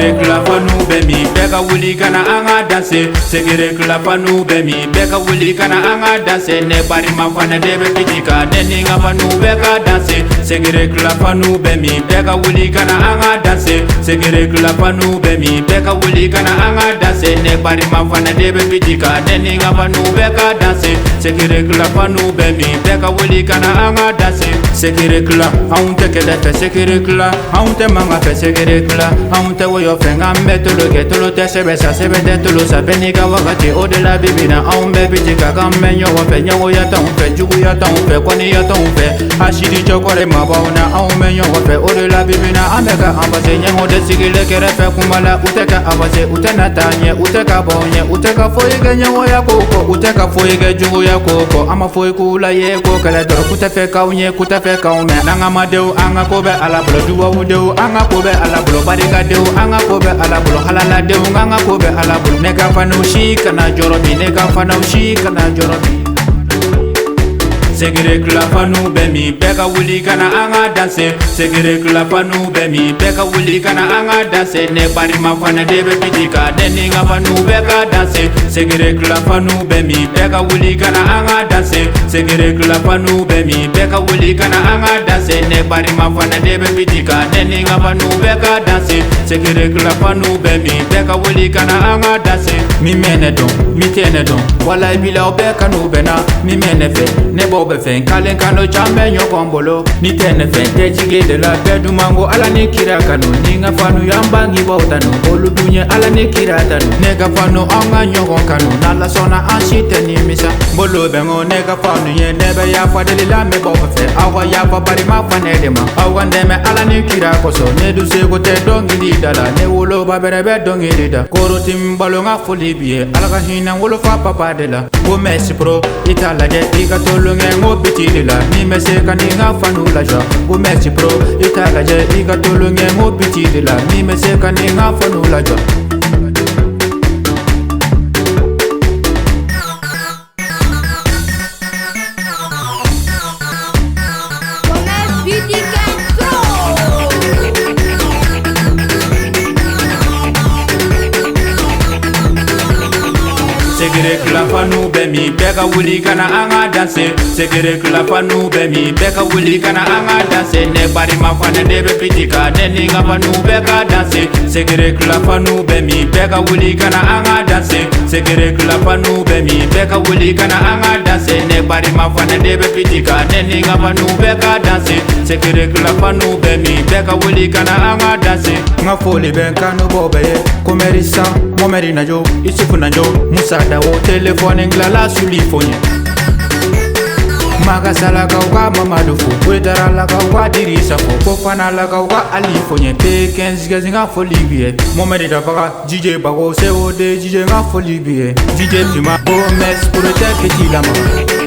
Segere klafanu bemi beka wuli kana anga danse. Segere klafanu bemi beka wuli kana anga danse. Ne bari mafana debe pitika ne ninga fanu beka danse. Segere klafanu bemi beka wuli kana anga danse. Segere klafanu bemi beka wuli kana anga danse. Ne bari mafana debe pitika ne ninga fanu beka danse. Segere klafanu bemi beka wuli kana anga danse. Segere kla aunte kede fe segere kla aunte manga fe segere kla aunte woyo fe ngambe tolo ke tolo te sebe sa sebe de tolo sa beniga wakati ode la bibina aumbe bitika kamme nyo fe nyo ya ta fe jugu ya ta fe kwani ya ta fe ashiri chokore mabona aume nyo fe ode la bibina ameka ambase nyo de sigile kere fe kumala uteka abase utena tanye uteka bonye uteka foige nyo ya koko uteka foige jugu ya koko ama foi kula ye ko kala dor kutefe kaunye kutefe kaume nanga madeu anga kobe ala blo duwa udeu anga kobe ala blo bariga deu anga kobe ala blo halala deu anga kobe ala blo nega fanu shika na jorobi nega fanu shika na jorobi. Segere klafanu bemi beka wuli kana anga danse. Segere klafanu bemi beka wuli kana anga danse. Ne bari mafana debe pitika ne ninga fanu beka danse. Segere klafanu bemi beka wuli kana anga danse. Segere klafanu bemi beka wuli kana anga danse. Ne bari mafana debe pitika ne ninga fanu beka danse. Segere klafanu bemi beka wuli kana anga danse. Mi mene don, mi tene don, wala bila obeka no bena. Mi mene fe, ne bobe fe, kalen kano chambe nyokombolo. Ni tene fe, te jige de la bedu mango ala ni kira kano. Ninga fanu yambangi bautano, olu dunye ala ni kira tano. Nega fanu anga nyokon kano, nala sona anshite ni misa. Bolo bengo nega fanu ye nebe ya fadeli la me bobe fe. Awa ya fa bari ma fanedema. Awa ndeme ala ni kira koso. Ne du sego te dongi di dala. Ne wolo baberebe dongi di da. Koro timbalo nga foli biye. Alaka hina wolo fa papa de la. Go Messi pro, itala de iga tolunge ngo bitidi la. Ni mese kani nga fanu la ja. Go Messi pro, itala de iga tolunge ngo bitidi la. Ni mese kani nga fanu la ja. Segere klafanu bemi beka wuli kana anga danse. Segere klafanu bemi beka wuli kana anga danse. Ne bari mafana debe pitika ne ninga fanu beka danse. Segere klafanu bemi beka wuli kana anga danse. Segere klafanu bemi beka wuli kana anga danse. Ne bari mafana debe pitika ne ninga fanu beka danse. Segere klafanu bemi beka wuli kana anga danse. Nga foli ben kanu bobe komerisa momeri na jo isifu na jo musa wo telefone nglala suli fonye maga sala ka wa mamadu fo wedara la ka wa dirisa fo kofana la ka wa ali fonye te 15 gazi nga foli biye momedi da baka DJ bago se o de DJ nga foli biye DJ pima bo mes pour te que ti la ma